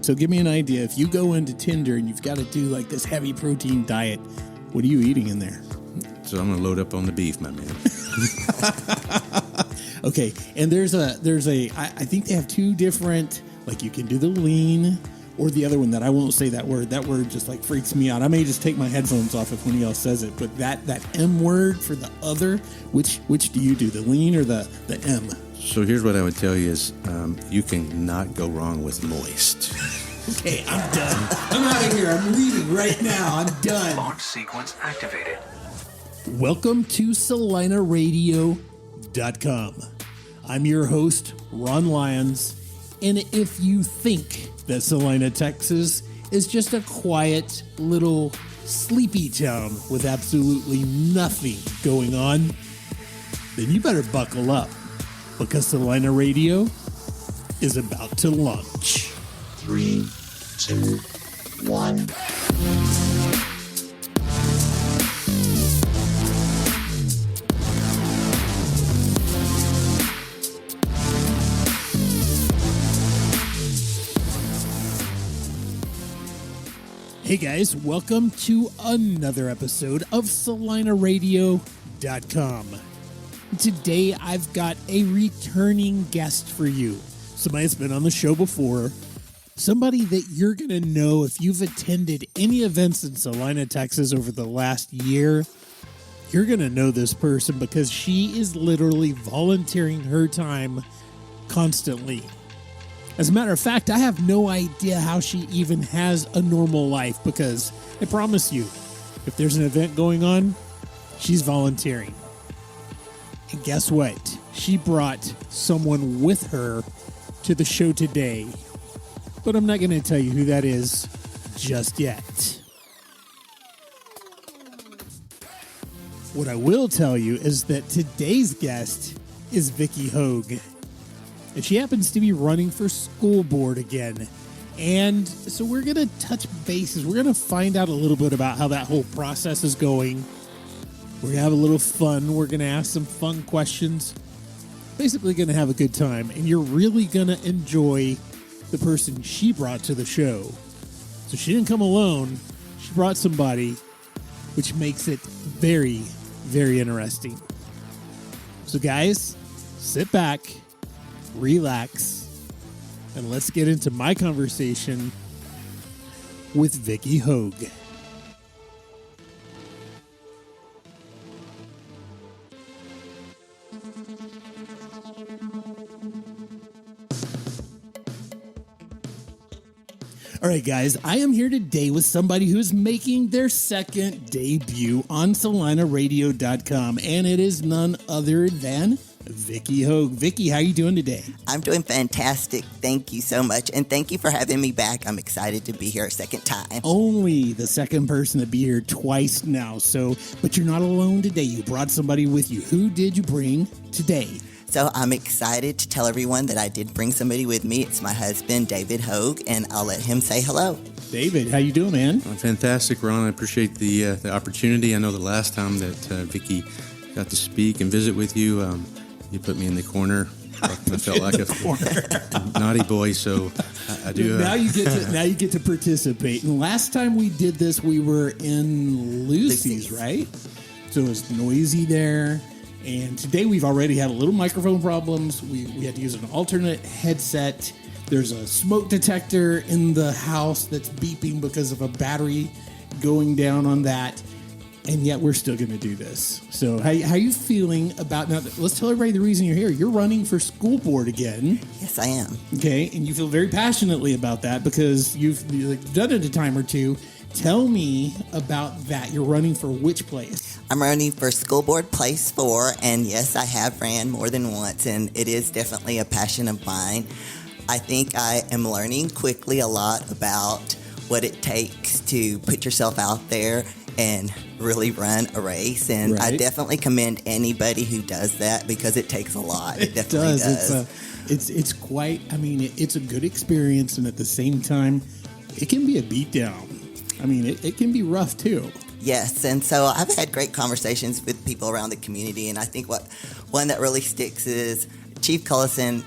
So give me an idea. If you go into Tinder and you've got to do like this heavy protein diet, what are you eating in there? So I'm going to load up on the beef, my man. Okay, and I think they have two different, like you can do the lean or the other one that I won't say that word. That word just like freaks me out. I may just take my headphones off if one else says it, but that M word for the other, which do you do, the lean or the M? So here's what I would tell you is you can not go wrong with moist. Okay, I'm done. I'm out of here. I'm leaving right now. I'm done. Launch sequence activated. Welcome to CelinaRadio.com. I'm your host, Ron Lyons, and if you think that Celina, Texas is just a quiet little sleepy town with absolutely nothing going on, then you better buckle up because Celina Radio is about to launch. 3, 2, 1. Hey guys, welcome to another episode of CelinaRadio.com. Today I've got a returning guest for you. Somebody that's been on the show before. Somebody that you're going to know if you've attended any events in Celina, Texas over the last year. You're going to know this person because she is literally volunteering her time constantly. As a matter of fact, I have no idea how she even has a normal life because I promise you, if there's an event going on, she's volunteering. And guess what? She brought someone with her to the show today. But I'm not going to tell you who that is just yet. What I will tell you is that today's guest is Vicky Hogue. And she happens to be running for school board again. And so we're going to touch bases. We're going to find out a little bit about how that whole process is going. We're going to have a little fun. We're going to ask some fun questions. Basically going to have a good time. And you're really going to enjoy the person she brought to the show. So she didn't come alone. She brought somebody, which makes it very, very interesting. So guys, sit back, relax, and let's get into my conversation with Vicky Hogue. All right, guys, I am here today with somebody who's making their second debut on CelinaRadio.com, and it is none other than Vicky Hogue. Vicky, how are you doing today? I'm doing fantastic. Thank you so much. And thank you for having me back. I'm excited to be here a second time. Only the second person to be here twice now. But you're not alone today. You brought somebody with you. Who did you bring today? So I'm excited to tell everyone that I did bring somebody with me. It's my husband, David Hogue, and I'll let him say hello. David, how you doing, man? I'm fantastic, Ron. I appreciate the opportunity. I know the last time that Vicky got to speak and visit with you, you put me in the corner. I felt like a naughty boy, so I do. Now you get to participate. And last time we did this, we were in Lucy's, right? So it was noisy there. And today we've already had a little microphone problems. We had to use an alternate headset. There's a smoke detector in the house that's beeping because of a battery going down on that. And yet we're still going to do this. So how are you feeling about now? Let's tell everybody the reason you're here. You're running for school board again. Yes, I am. Okay, and you feel very passionately about that because you've done it a time or two. Tell me about that. You're running for which place? I'm running for school board place 4, and yes, I have ran more than once, and it is definitely a passion of mine. I think I am learning quickly a lot about what it takes to put yourself out there and really run a race, and right. I definitely commend anybody who does that because it takes a lot. It definitely does. It's quite, I mean, it's a good experience, and at the same time, it can be a beatdown. I mean, it can be rough too. Yes, and so I've had great conversations with people around the community, and I think one that really sticks is Chief Cullison.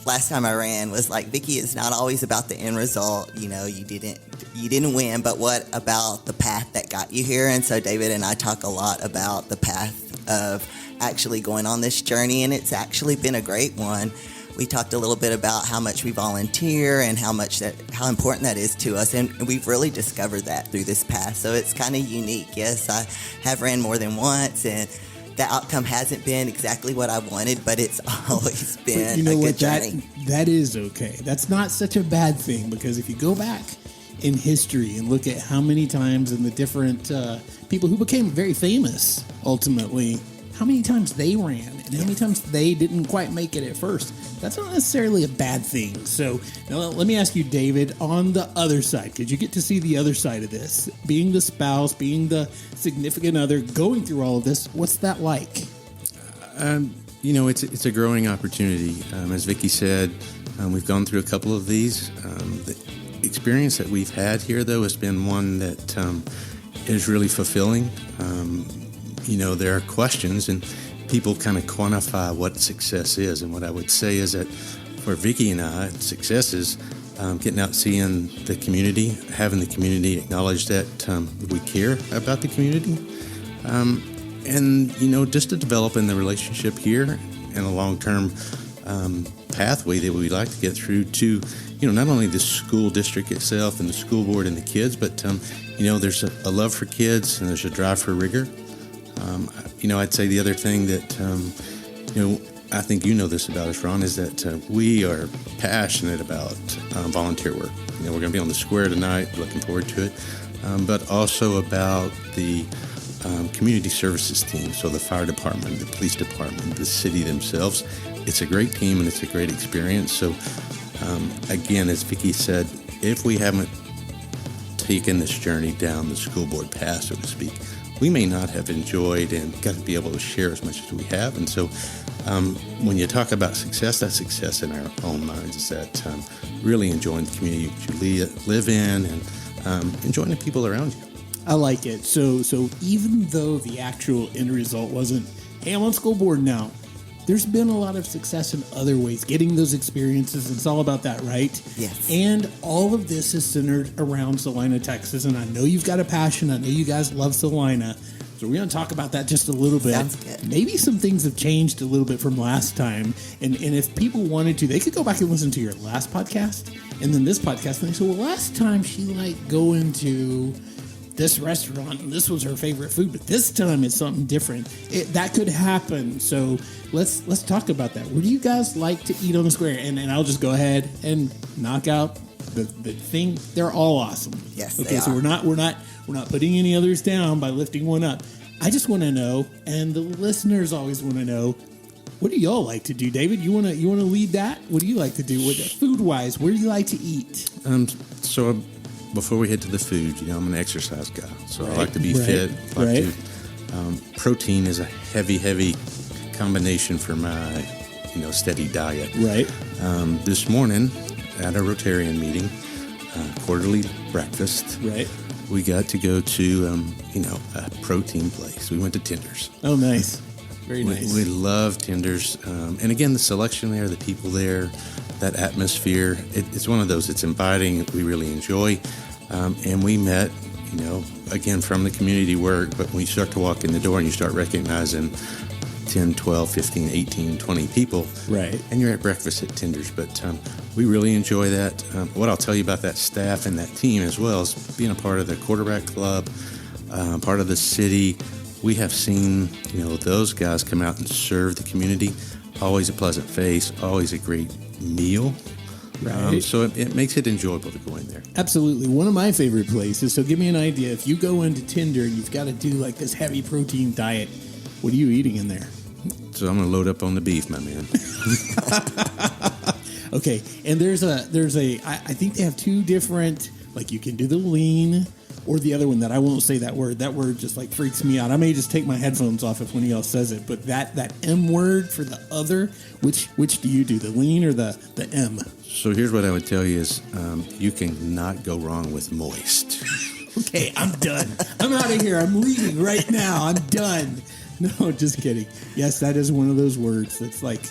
last time I ran was like, Vicky, it's not always about the end result. You know, you didn't win, but what about the path that got you here? And so David and I talk a lot about the path of actually going on this journey, and it's actually been a great one. We talked a little bit about how much we volunteer and how important that is to us, and we've really discovered that through this path. So it's kind of unique. Yes, I have ran more than once, and the outcome hasn't been exactly what I wanted, but it's always been a good journey. That is okay. That's not such a bad thing, because if you go back in history and look at how many times and the different people who became very famous ultimately, how many times they ran and how many times they didn't quite make it at first, that's not necessarily a bad thing. So now let me ask you, David, on the other side, because you get to see the other side of this, being the spouse, being the significant other, going through all of this, what's that like? It's a growing opportunity. As Vicky said, we've gone through a couple of these. The experience that we've had here, though, has been one that is really fulfilling. There are questions, and people kind of quantify what success is. And what I would say is that for Vicky and I, success is getting out, seeing the community, having the community acknowledge that we care about the community, and just to develop in the relationship here and a long-term pathway that we'd like to get through to, not only the school district itself and the school board and the kids, but there's a love for kids and there's a drive for rigor. I'd say the other thing that, I think this about us, Ron, is that we are passionate about volunteer work. We're going to be on the square tonight, looking forward to it, but also about the community services team, so the fire department, the police department, the city themselves. It's a great team and it's a great experience. So, again, as Vicky said, if we haven't taken this journey down the school board path, so to speak, we may not have enjoyed and got to be able to share as much as we have. And so when you talk about success, that success in our own minds is that really enjoying the community that you live in and enjoying the people around you. I like it. So even though the actual end result wasn't, hey, I'm on school board now, there's been a lot of success in other ways, getting those experiences. It's all about that, right? Yes. And all of this is centered around Celina, Texas. And I know you've got a passion. I know you guys love Celina. So we're going to talk about that just a little bit. Sounds good. Maybe some things have changed a little bit from last time. And if people wanted to, they could go back and listen to your last podcast and then this podcast. And they say, well, last time she liked going to this restaurant, and this was her favorite food, but this time it's something different. That could happen. So let's talk about that. Where do you guys like to eat on the square? And I'll just go ahead and knock out the thing. They're all awesome. Yes. Okay. So we're not putting any others down by lifting one up. I just want to know, and the listeners always want to know, what do y'all like to do? David, you want to lead that? What do you like to do with food wise? Where do you like to eat? So before we head to the food, I'm an exercise guy, so I like to be fit. Protein is a heavy combination for my, steady diet. Right. This morning at a Rotarian meeting, quarterly breakfast. Right. We got to go to, a protein place. We went to Tenders. Oh, nice. Very nice. We love Tenders. And again, the selection there, the people there, that atmosphere, it's one of those, it's inviting, we really enjoy. And we met, again, from the community work, but when you start to walk in the door and you start recognizing 10, 12, 15, 18, 20 people. Right. And you're at breakfast at Tenders. But we really enjoy that. What I'll tell you about that staff and that team as well is being a part of the quarterback club, part of the city. We have seen, those guys come out and serve the community. Always a pleasant face, always a great meal. Right. So it makes it enjoyable to go in there. Absolutely. One of my favorite places. So give me an idea. If you go into Tender and you've got to do like this heavy protein diet, what are you eating in there? So I'm going to load up on the beef, my man. Okay. And I think they have two different, like you can do the lean or the other one that I won't say that word. That word just like freaks me out. I may just take my headphones off if one of y'all says it. But that M word for the other, which do you do, the lean or the M? So here's what I would tell you is you can not go wrong with moist. Okay, I'm done. I'm out of here. I'm leaving right now. I'm done. No, just kidding. Yes, that is one of those words that's like,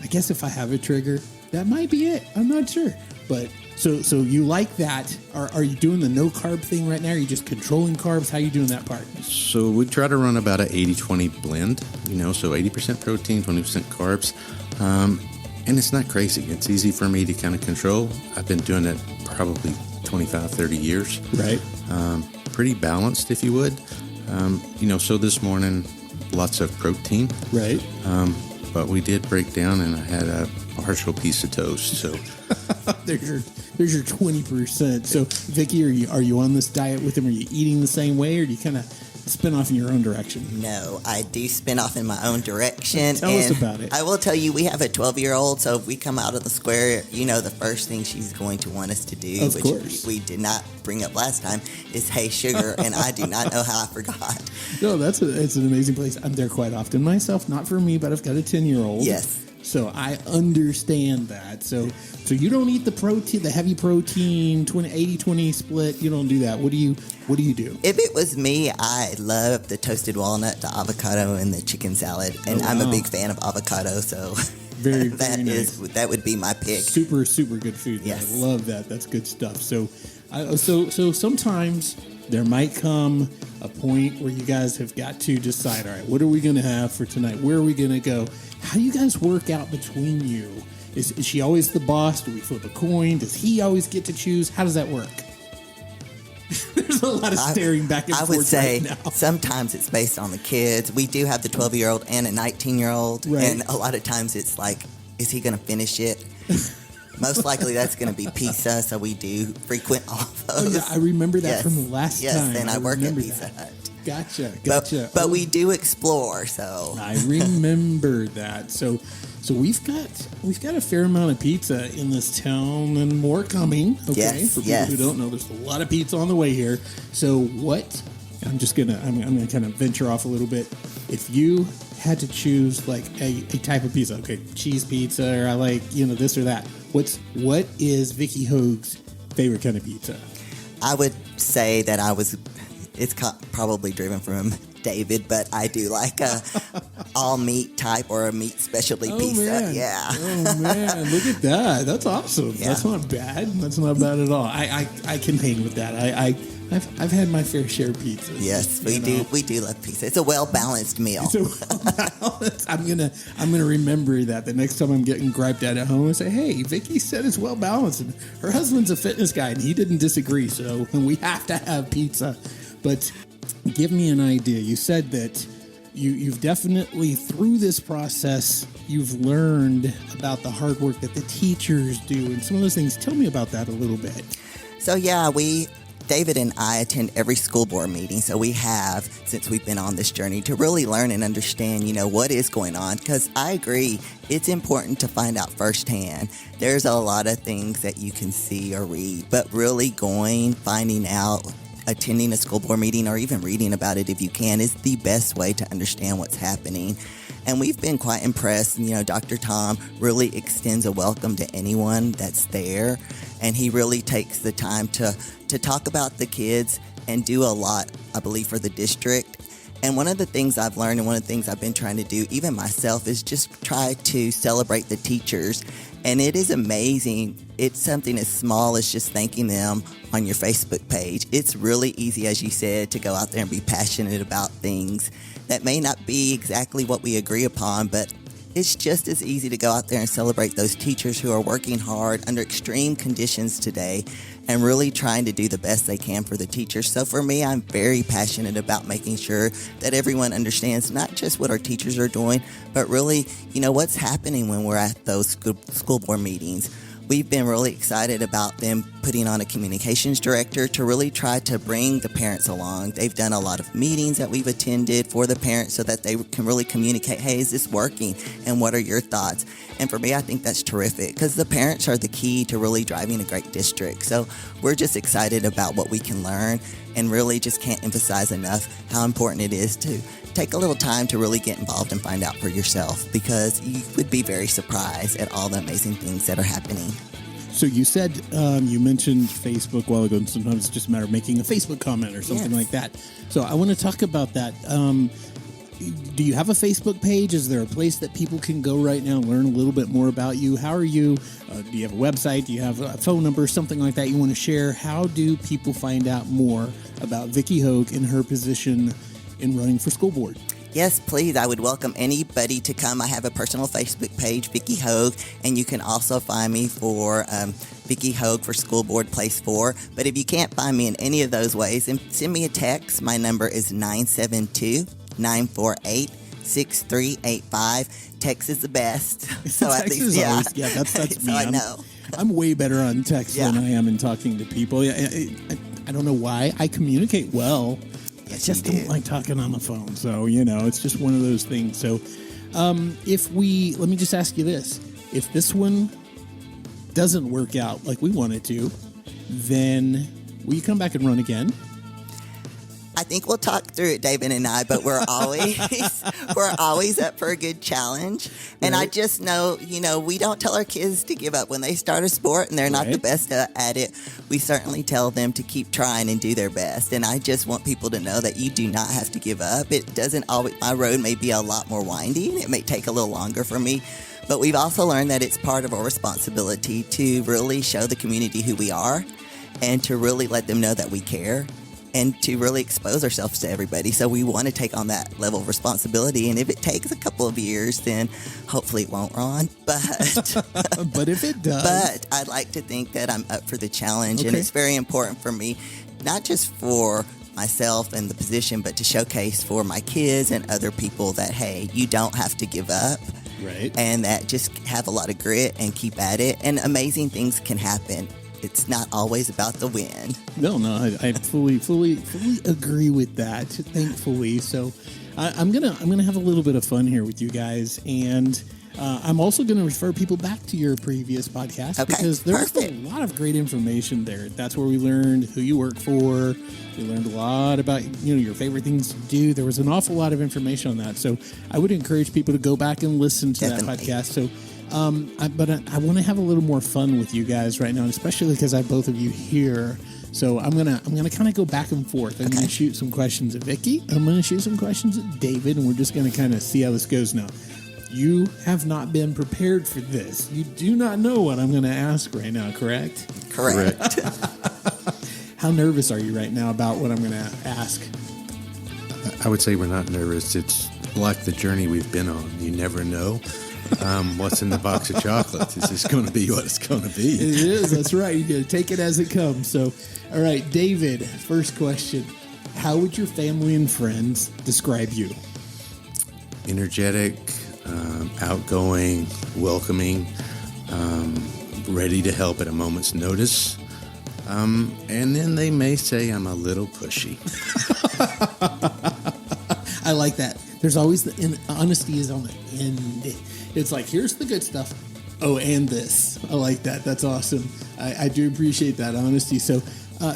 I guess if I have a trigger, That might be it. I'm not sure. But so you like that. Are you doing the no carb thing right now? Are you just controlling carbs? How are you doing that part? So we try to run about an 80-20 blend, so 80% protein, 20% carbs. And it's not crazy. It's easy for me to kind of control. I've been doing it probably 25, 30 years. Right. Pretty balanced, if you would. So this morning, lots of protein. Right. But we did break down, and I had a partial piece of toast. So there's your 20%. So Vicky, are you on this diet with him? Are you eating the same way, or do you kind of spin off in your own direction? No, I do spin off in my own direction. Tell us about it. I will tell you, we have a 12-year-old, so if we come out of the square, the first thing she's going to want us to do, of course, we did not bring up last time, is hey sugar, and I do not know how I forgot. No, it's an amazing place. I'm there quite often myself, not for me, but I've got a 10-year-old. Yes. So I understand that. So you don't eat the heavy protein 80-20 split. You don't do that. What do you do? If it was me, I love the toasted walnut, the avocado, and the chicken salad. And I'm a big fan of avocado, so very nice. That would be my pick. Super, super good food. Yes. I love that. That's good stuff. So sometimes there might come a point where you guys have got to decide, all right, what are we going to have for tonight? Where are we going to go? How do you guys work out between you? Is she always the boss? Do we flip a coin? Does he always get to choose? How does that work? There's a lot of staring back and forth. I would say right now. Sometimes it's based on the kids. We do have the 12-year-old and a 19-year-old. Right. And a lot of times it's like, is he going to finish it? Most likely that's going to be pizza, so we do frequent off those. Oh, yeah, I remember that Yes. from the last yes, time. Yes, and I work at remember Pizza that. Hut. Gotcha. But we do explore, so. I remember that. So we've got a fair amount of pizza in this town, and more coming. Okay, Yes, for people who don't know, there's a lot of pizza on the way here. So I'm gonna kind of venture off a little bit. If you had to choose like a type of pizza, okay, cheese pizza, or I like this or that. What is Vicky Hogue's favorite kind of pizza? I would say that it's probably driven from David, but I do like a all meat type or a meat specialty pizza. Man. Yeah. Oh man, look at that. That's awesome. Yeah. That's not bad. That's not bad at all. I can hang with that. I've had my fair share of pizza. Yes, we do. We do love pizza. It's a well-balanced meal. I'm gonna remember that the next time I'm getting griped at home and say, hey, Vicky said it's well balanced, and her husband's a fitness guy and he didn't disagree, so we have to have pizza. But give me an idea. You said that you've definitely, through this process, you've learned about the hard work that the teachers do and some of those things. Tell me about that a little bit. So yeah, David and I attend every school board meeting, so we have, since we've been on this journey, to really learn and understand, what is going on, because I agree, it's important to find out firsthand. There's a lot of things that you can see or read, but really finding out, attending a school board meeting or even reading about it if you can is the best way to understand what's happening. And we've been quite impressed. Dr. Tom really extends a welcome to anyone that's there. And he really takes the time to talk about the kids and do a lot, I believe, for the district. And one of the things I've learned and one of the things I've been trying to do, even myself, is just try to celebrate the teachers. And it is amazing. It's something as small as just thanking them on your Facebook page. It's really easy, as you said, to go out there and be passionate about things that may not be exactly what we agree upon, but it's just as easy to go out there and celebrate those teachers who are working hard under extreme conditions today and really trying to do the best they can for the teachers. So for me, I'm very passionate about making sure that everyone understands not just what our teachers are doing, but really, what's happening when we're at those school board meetings. We've been really excited about them putting on a communications director to really try to bring the parents along. They've done a lot of meetings that we've attended for the parents so that they can really communicate, hey, is this working? And what are your thoughts? And for me, I think that's terrific because the parents are the key to really driving a great district. So we're just excited about what we can learn and really just can't emphasize enough how important it is to take a little time to really get involved and find out for yourself, because you would be very surprised at all the amazing things that are happening. So you said, you mentioned Facebook a while ago, and sometimes it's just a matter of making a Facebook comment or something like that. So I want to talk about that. do you have a Facebook page? Is there a place that people can go right now and learn a little bit more about you? How are you? Do you have a website? Do you have a phone number, something like that you want to share? How do people find out more about Vicky Hogue and her position in running for school board? Yes, please. I would welcome anybody to come. I have a personal Facebook page, Vicky Hogue, and you can also find me for Vicky Hogue for School Board Place 4. But if you can't find me in any of those ways, then send me a text. My number is 972-948-6385. Text is the best. So Text at least, is yeah. always, that's me. So I know. I'm way better on text than I am in talking to people. I don't know why. I communicate well. I just don't like talking on the phone. So, it's just one of those things. So, let me just ask you this. If this one doesn't work out like we want it to, then will you come back and run again? I think we'll talk through it, David and I, but we're always up for a good challenge. And I just know, we don't tell our kids to give up when they start a sport and they're not the best at it. We certainly tell them to keep trying and do their best. And I just want people to know that you do not have to give up. It doesn't always, my road may be a lot more windy. It may take a little longer for me. But we've also learned that it's part of our responsibility to really show the community who we are and to really let them know that we care, and to really expose ourselves to everybody. So we want to take on that level of responsibility. And if it takes a couple of years, then hopefully it won't, Ron. But but if it does. But I'd like to think that I'm up for the challenge. And it's very important for me, not just for myself and the position, but to showcase for my kids and other people that, hey, you don't have to give up. Right. And that just have a lot of grit and keep at it. And amazing things can happen. It's not always about the win. No, I fully agree with that. Thankfully, so I'm gonna have a little bit of fun here with you guys, and I'm also gonna refer people back to your previous podcast because there's a lot of great information there. That's where we learned who you work for. We learned a lot about your favorite things to do. There was an awful lot of information on that, so I would encourage people to go back and listen to that podcast. So. But I want to have a little more fun with you guys right now, and especially because I have both of you here. So I'm gonna kind of go back and forth. I'm gonna shoot some questions at Vicky. I'm gonna shoot some questions at David, and we're just gonna kind of see how this goes. Now, you have not been prepared for this. You do not know what I'm gonna ask right now, correct? Correct. How nervous are you right now about what I'm gonna ask? I would say we're not nervous. It's like the journey we've been on. You never know. What's in the box of chocolates? This is going to be what it's going to be. It is. That's right. You got to take it as it comes. So, all right, David, first question. How would your family and friends describe you? Energetic, outgoing, welcoming, ready to help at a moment's notice. And then they may say I'm a little pushy. I like that. There's always honesty is on the end. It's like, here's the good stuff. Oh, and this. I like that. That's awesome. I do appreciate that honesty. So,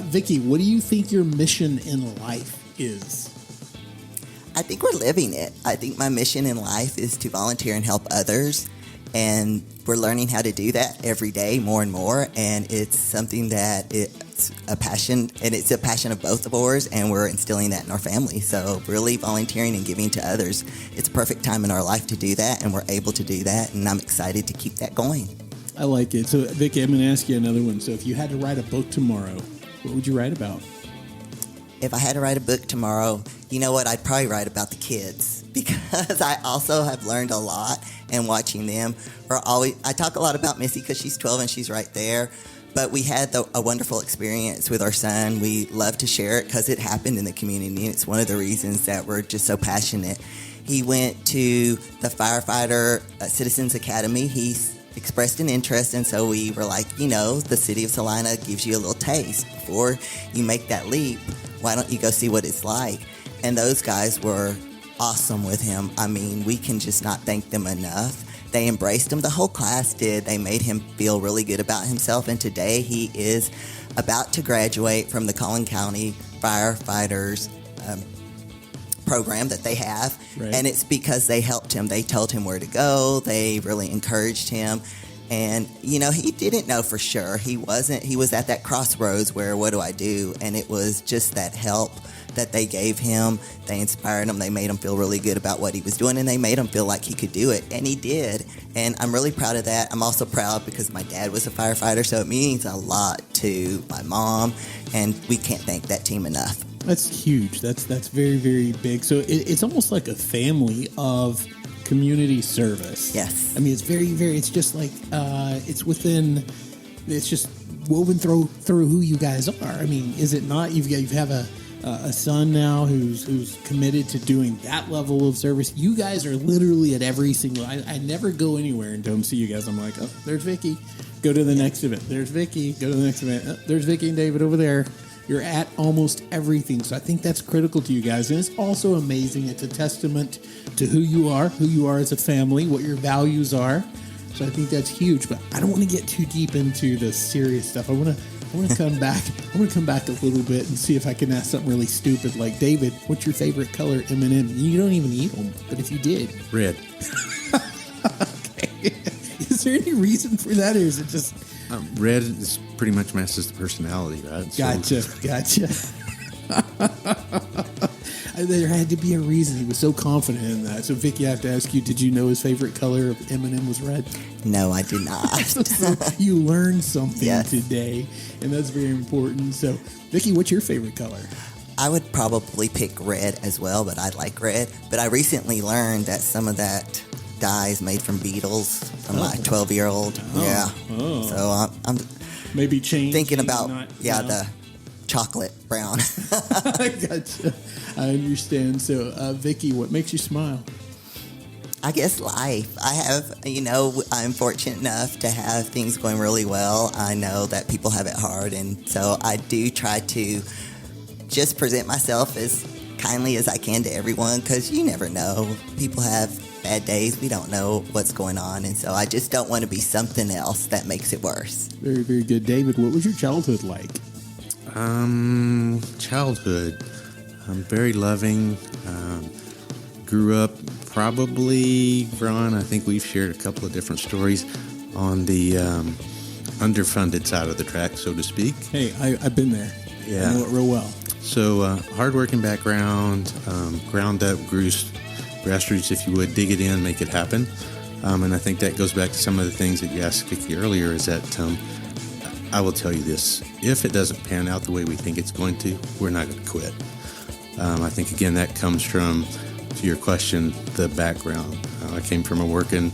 Vicky, what do you think your mission in life is? I think we're living it. I think my mission in life is to volunteer and help others. And we're learning how to do that every day more and more. And it's something that it's a passion, and it's a passion of both of ours, and we're instilling that in our family. So really volunteering and giving to others, it's a perfect time in our life to do that, and we're able to do that, and I'm excited to keep that going. I like it. So, Vicky, I'm going to ask you another one. So if you had to write a book tomorrow, what would you write about? If I had to write a book tomorrow, you know what? I'd probably write about the kids, because I also have learned a lot, and watching them I talk a lot about Missy because she's 12 and she's right there. But we had a wonderful experience with our son. We love to share it because it happened in the community, and it's one of the reasons that we're just so passionate. He went to the Firefighter Citizens Academy. He expressed an interest, and so we were like, the city of Celina gives you a little taste. Before you make that leap, why don't you go see what it's like? And those guys were awesome with him. I mean, we can just not thank them enough. They embraced him. The whole class did. They made him feel really good about himself. And today he is about to graduate from the Collin County Firefighters program that they have. Right. And it's because they helped him. They told him where to go. They really encouraged him. And, he didn't know for sure. He was at that crossroads where, what do I do? And it was just that help that they gave him. They inspired him. They made him feel really good about what he was doing, and they made him feel like he could do it, and he did. And I'm really proud of that. I'm also proud because my dad was a firefighter, so it means a lot to my mom, and we can't thank that team enough. That's huge. That's very, very big. So it's almost like a family of community service. Yes. I mean, it's very, very, it's just like, it's just woven through who you guys are. I mean, is it not? You have a son now who's committed to doing that level of service. You guys are literally at every single. I never go anywhere and don't see you guys. I'm like, oh, there's Vicky. Go to the next event. There's Vicky. Go to the next event. Oh, there's Vicky and David over there. You're at almost everything. So I think that's critical to you guys, and it's also amazing. It's a testament to who you are as a family, what your values are. So I think that's huge. But I don't want to get too deep into the serious stuff. I want to come back. I want to come back a little bit and see if I can ask something really stupid like, David, what's your favorite color M&M? You don't even eat them, but if you did, Red. Okay. Is there any reason for that, or is it just Red is pretty much matches the personality, right? Gotcha. There had to be a reason. He was so confident in that. So, Vicky, I have to ask you, did you know his favorite color of M&M was red? No, I did not. So you learned something Yes. today, and that's very important. So, Vicky, what's your favorite color? I would probably pick red as well, but I like red. But I recently learned that some of that dye is made from beetles from my 12-year-old. Yeah. Oh. So I'm Maybe change. thinking about, you know. the chocolate brown. I gotcha. I understand. So, Vicky, what makes you smile? I guess life. I'm fortunate enough to have things going really well. I know that people have it hard, and so I do try to just present myself as kindly as I can to everyone, because you never know. People have bad days. We don't know what's going on, and so I just don't want to be something else that makes it worse. Very, very good. David, what was your childhood like? Childhood. Very loving. Grew up probably, Ron, I think we've shared a couple of different stories on the underfunded side of the track, so to speak. Hey, I've been there. Yeah. I know it real well. So, hardworking background, ground up, grassroots, if you would, dig it in, make it happen. And I think that goes back to some of the things that you asked Vicky earlier, is that I will tell you this: if it doesn't pan out the way we think it's going to, we're not going to quit. I think, again, that comes from, to your question, the background. I came from a working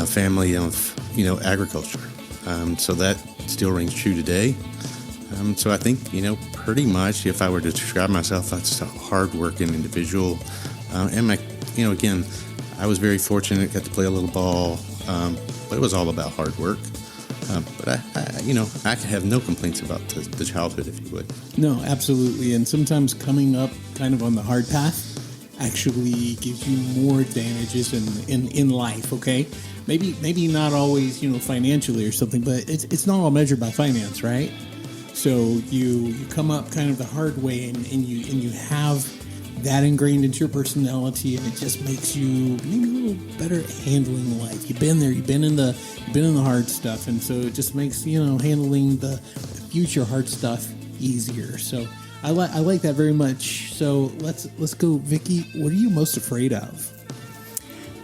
family of, agriculture. So that still rings true today. So I think, pretty much, if I were to describe myself, I'm just a hard-working individual. And again, I was very fortunate, got to play a little ball, but it was all about hard work. But I can have no complaints about the childhood, if you would. No, absolutely. And sometimes coming up kind of on the hard path actually gives you more advantages in life. Okay, maybe not always financially or something, but it's not all measured by finance, right? So you come up kind of the hard way, and you have that ingrained into your personality, and it just makes you maybe a little better at handling life. You've been there, you've been in the hard stuff, and so it just makes handling the future hard stuff easier. So I like that very much. So let's go, Vicky. What are you most afraid of?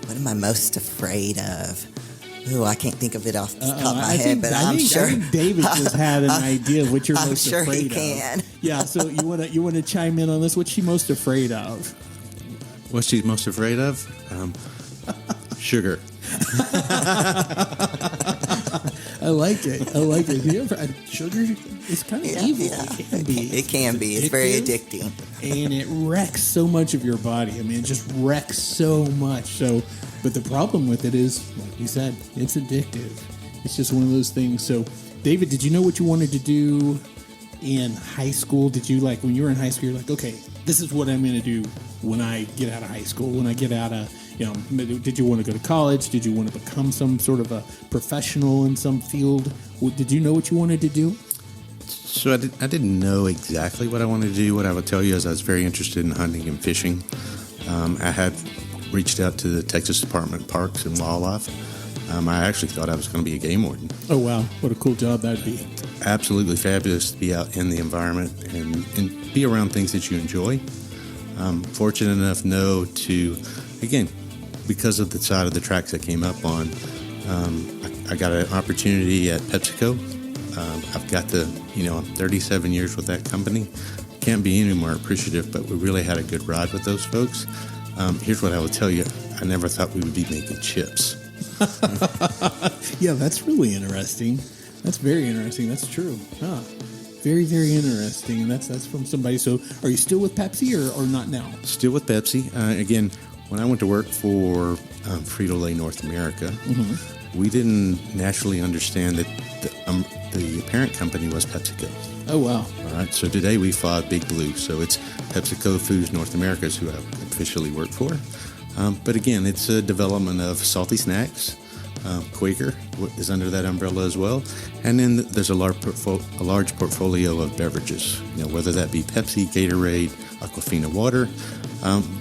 What am I most afraid of? Ooh, I can't think of it off the top of my I head, think, but I I'm think, sure. I think David just had an idea of what you're I'm most sure afraid he can. of. Yeah, so you wanna chime in on this? What's she most afraid of? What she's most afraid of? Sugar. I like it. Sugar is kind of evil. Yeah. It can be. It can be. It's very addicting. And it wrecks so much of your body. I mean, it just wrecks so much. So, but the problem with it is, like you said, it's addictive. It's just one of those things. So, David, did you know what you wanted to do in high school? Did you, like, when you were in high school, you're like, okay, this is what I'm going to do when I get out of high school, when I get out of, did you want to go to college? Did you want to become some sort of a professional in some field? Did you know what you wanted to do? So I didn't know exactly what I wanted to do. What I would tell you is I was very interested in hunting and fishing. I had reached out to the Texas Department of Parks and Wildlife I actually thought I was going to be a game warden. Oh, wow. What a cool job that'd be. Absolutely fabulous to be out in the environment and be around things that you enjoy. Fortunate enough, to, again, because of the side of the tracks I came up on, I got an opportunity at PepsiCo. I've got I'm 37 years with that company. Can't be any more appreciative, but we really had a good ride with those folks. Here's what I will tell you. I never thought we would be making chips. Yeah, that's really interesting. That's very interesting. That's true. Huh. Very, very interesting. And that's from somebody. So are you still with Pepsi or not now? Still with Pepsi. Again, when I went to work for Frito-Lay North America, we didn't naturally understand that the parent company was PepsiCo. Oh, wow. All right. So today we fought Big Blue. So it's PepsiCo Foods North America is who I officially work for. But again, it's a development of salty snacks. Quaker is under that umbrella as well. And then there's a large portfolio of beverages, whether that be Pepsi, Gatorade, Aquafina water.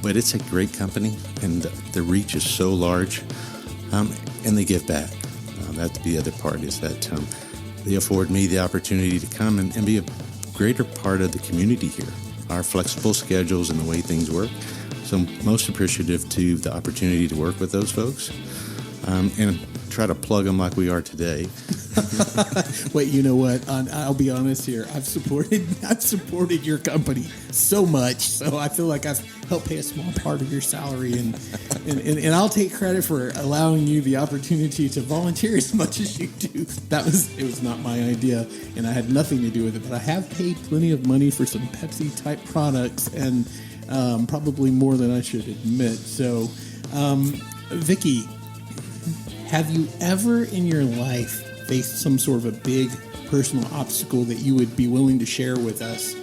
But it's a great company, and the reach is so large, and they give back. That's the other part, is that they afford me the opportunity to come and be a greater part of the community here. Our flexible schedules and the way things work. So I'm most appreciative to the opportunity to work with those folks. And try to plug them like we are today. Wait, you know what? I'll be honest here. I've supported your company so much, so I feel like I've helped pay a small part of your salary, and I'll take credit for allowing you the opportunity to volunteer as much as you do. It was not my idea, and I had nothing to do with it. But I have paid plenty of money for some Pepsi type products, and probably more than I should admit. So, Vicky, have you ever in your life faced some sort of a big personal obstacle that you would be willing to share with us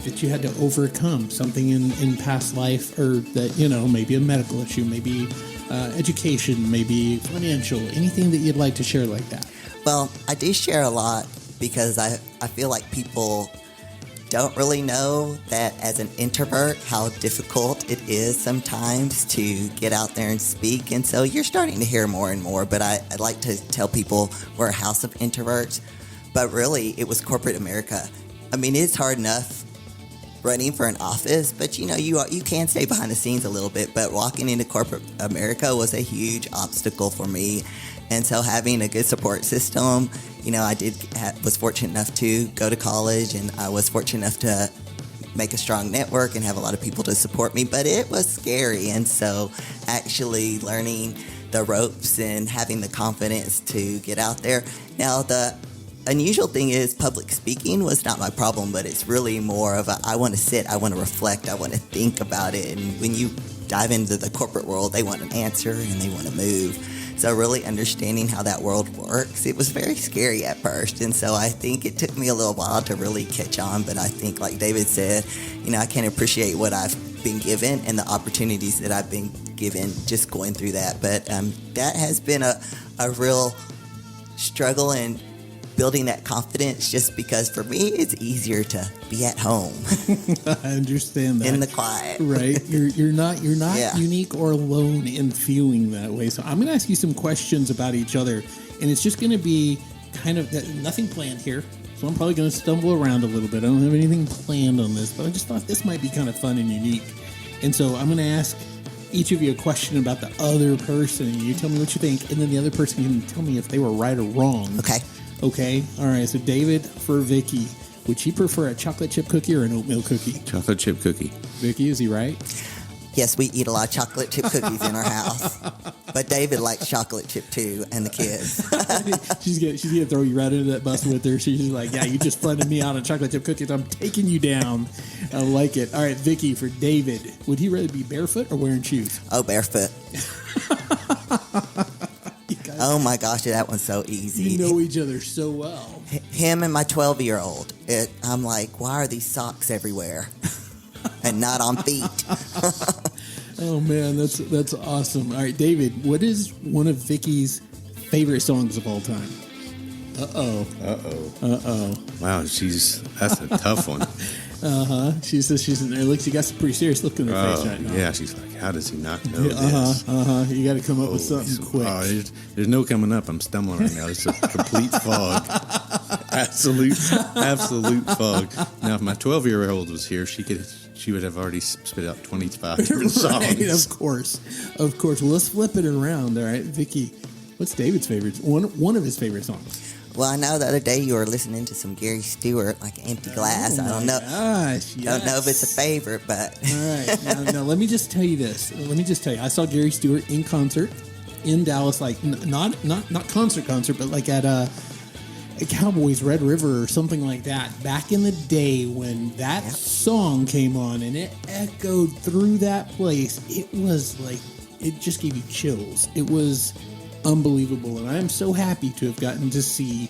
that you had to overcome? Something in past life, or that, maybe a medical issue, maybe education, maybe financial, anything that you'd like to share like that? Well, I do share a lot because I feel like people don't really know that as an introvert how difficult it is sometimes to get out there and speak. And so you're starting to hear more and more, but I'd like to tell people we're a house of introverts, but really it was corporate America. I mean, it's hard enough running for an office, but you can stay behind the scenes a little bit, but walking into corporate America was a huge obstacle for me. And so having a good support system, I was fortunate enough to go to college, and I was fortunate enough to make a strong network and have a lot of people to support me, but it was scary. And so actually learning the ropes and having the confidence to get out there. Now, the unusual thing is public speaking was not my problem, but it's really more of I want to sit, I want to reflect, I want to think about it. And when you dive into the corporate world, they want an answer and they want to move. So really understanding how that world works, it was very scary at first. And so I think it took me a little while to really catch on. But I think, like David said, I can appreciate what I've been given and the opportunities that I've been given just going through that. But that has been a real struggle in building that confidence, just because for me it's easier to be at home. I understand that. In the quiet. Right. You're not Yeah. unique or alone in feeling that way. So I'm going to ask you some questions about each other, and it's just going to be kind of nothing planned here. So I'm probably going to stumble around a little bit. I don't have anything planned on this, but I just thought this might be kind of fun and unique. And so I'm going to ask each of you a question about the other person, and you tell me what you think, and then the other person can tell me if they were right or wrong. Okay. All right. So David, for Vicky, would she prefer a chocolate chip cookie or an oatmeal cookie? Chocolate chip cookie. Vicky, is he right? Yes, we eat a lot of chocolate chip cookies in our house. But David likes chocolate chip too, and the kids. She's gonna throw you right into that bus with her. She's like, yeah, you just funded me out on chocolate chip cookies. I'm taking you down. I like it. All right, Vicky, for David, would he rather be barefoot or wearing shoes? Oh, barefoot. Oh my gosh, that one's so easy. You know each other so well. Him and my 12-year-old. I'm like, why are these socks everywhere? And not on feet. Oh man, that's awesome. All right, David, what is one of Vicky's favorite songs of all time? Wow, that's a tough one. She says she's in there. Look, she got some pretty serious look in her face right now. Yeah, she's like, how does he not know this? You got to come up with something quick. There's no coming up. I'm stumbling right now. It's a complete fog. Absolute fog. Now, if my 12-year-old was here, she would have already spit out 25 different songs. Right, of course. Well, let's flip it around. All right, Vicky, what's David's favorite? One of his favorite songs. Well, I know the other day you were listening to some Gary Stewart, like Empty Glass. I don't know. Gosh, yes. Don't know if it's a favorite, but. All right. Now, let me just tell you this. I saw Gary Stewart in concert in Dallas, like not concert, but like at a Cowboys Red River or something like that. Back in the day when that song came on and it echoed through that place, it was like, it just gave you chills. It was unbelievable, and I am so happy to have gotten to see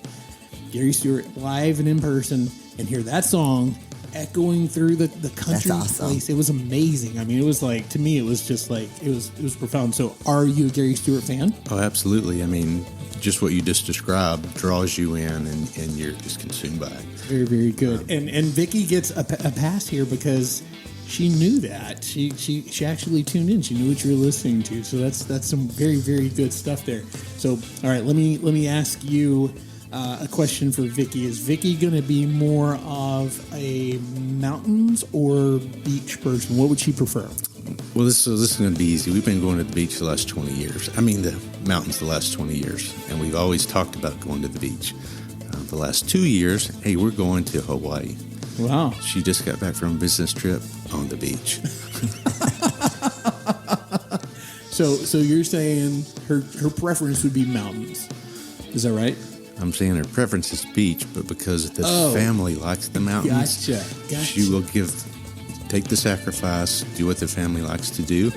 Gary Stewart live and in person and hear that song echoing through the country place. It was amazing. I mean, it was like, to me, it was just like, it was profound. So are you a Gary Stewart fan? Oh, absolutely. I mean, just what you just described draws you in, and you're just consumed by it. Very, very good. And Vicky gets a pass here because she knew that. She actually tuned in. She knew what you were listening to. So that's some very, very good stuff there. So, all right, let me ask you a question for Vicky. Is Vicky going to be more of a mountains or beach person? What would she prefer? Well, this is going to be easy. We've been going to the beach the last 20 years. I mean, the mountains the last 20 years. And we've always talked about going to the beach. The last 2 years, hey, we're going to Hawaii. Wow. She just got back from a business trip on the beach. So you're saying her preference would be mountains. Is that right? I'm saying her preference is beach, but because the family likes the mountains, Gotcha. She will take the sacrifice, do what the family likes to do.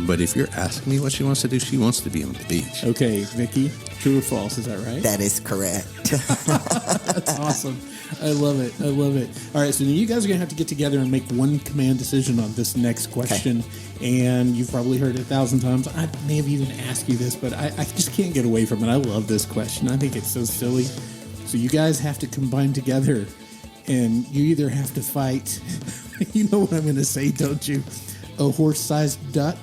But if you're asking me what she wants to do, she wants to be on the beach. Okay, Vicky, true or false? Is that right? That is correct. That's awesome. I love it. All right, so now you guys are going to have to get together and make one command decision on this next question. Okay. And you've probably heard it 1,000 times. I may have even asked you this, but I just can't get away from it. I love this question. I think it's so silly. So you guys have to combine together, and you either have to fight, you know what I'm going to say, don't you? A horse-sized duck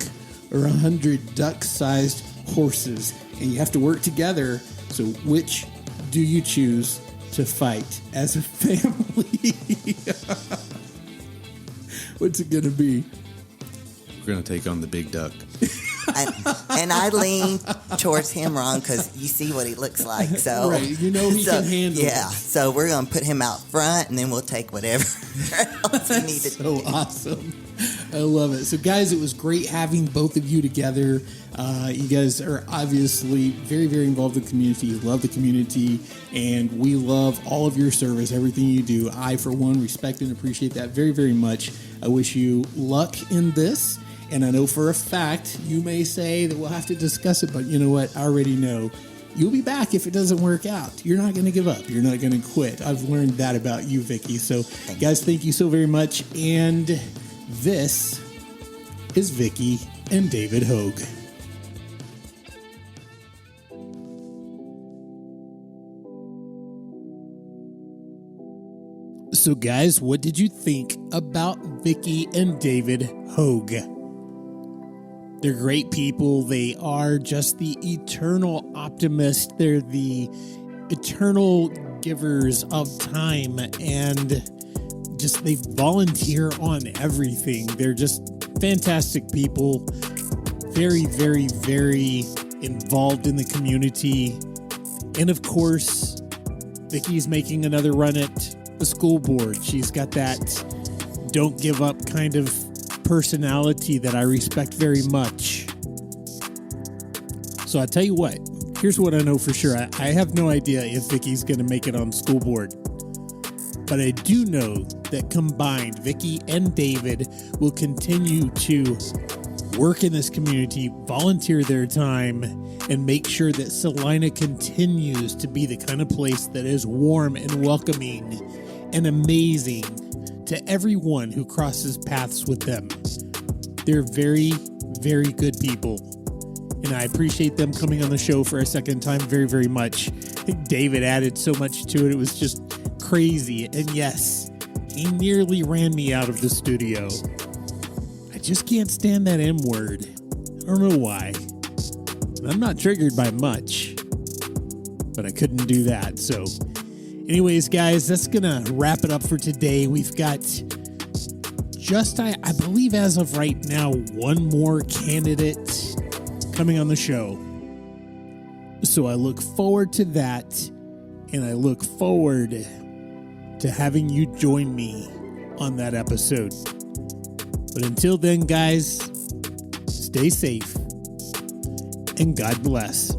or 100 duck-sized horses. And you have to work together. So which do you choose to fight as a family? What's it going to be? We're going to take on the big duck. And I lean towards him, Ron, because you see what he looks like. So right, you know he can handle it. Yeah, so we're going to put him out front, and then we'll take whatever else we need to do. So awesome. I love it. So, guys, it was great having both of you together. You guys are obviously very, very involved in the community. You love the community, and we love all of your service, everything you do. I, for one, respect and appreciate that very, very much. I wish you luck in this. And I know for a fact you may say that we'll have to discuss it, but you know what? I already know. You'll be back if it doesn't work out. You're not going to give up. You're not going to quit. I've learned that about you, Vicky. So, guys, thank you so very much. And this is Vicky and David Hogue. So, guys, what did you think about Vicky and David Hogue? They're great people. They are just the eternal optimist. They're the eternal givers of time, and just they volunteer on everything. They're just fantastic people. Very, very, very involved in the community. And of course, Vicky's making another run at the school board. She's got that don't give up kind of personality that I respect very much. So I tell you what, here's what I know for sure. I have no idea if Vicky's going to make it on school board, but I do know that combined, Vicky and David will continue to work in this community, volunteer their time, and make sure that Celina continues to be the kind of place that is warm and welcoming and amazing to everyone who crosses paths with them. They're very, very good people, and I appreciate them coming on the show for a second time very, very much. David added so much to it. It was just crazy. And yes, He nearly ran me out of the studio. I just can't stand that M word. I don't know why. I'm not triggered by much, but I couldn't do that. So anyways, guys, that's going to wrap it up for today. We've got just, I believe as of right now, one more candidate coming on the show. So I look forward to that, and I look forward to having you join me on that episode. But until then, guys, stay safe and God bless.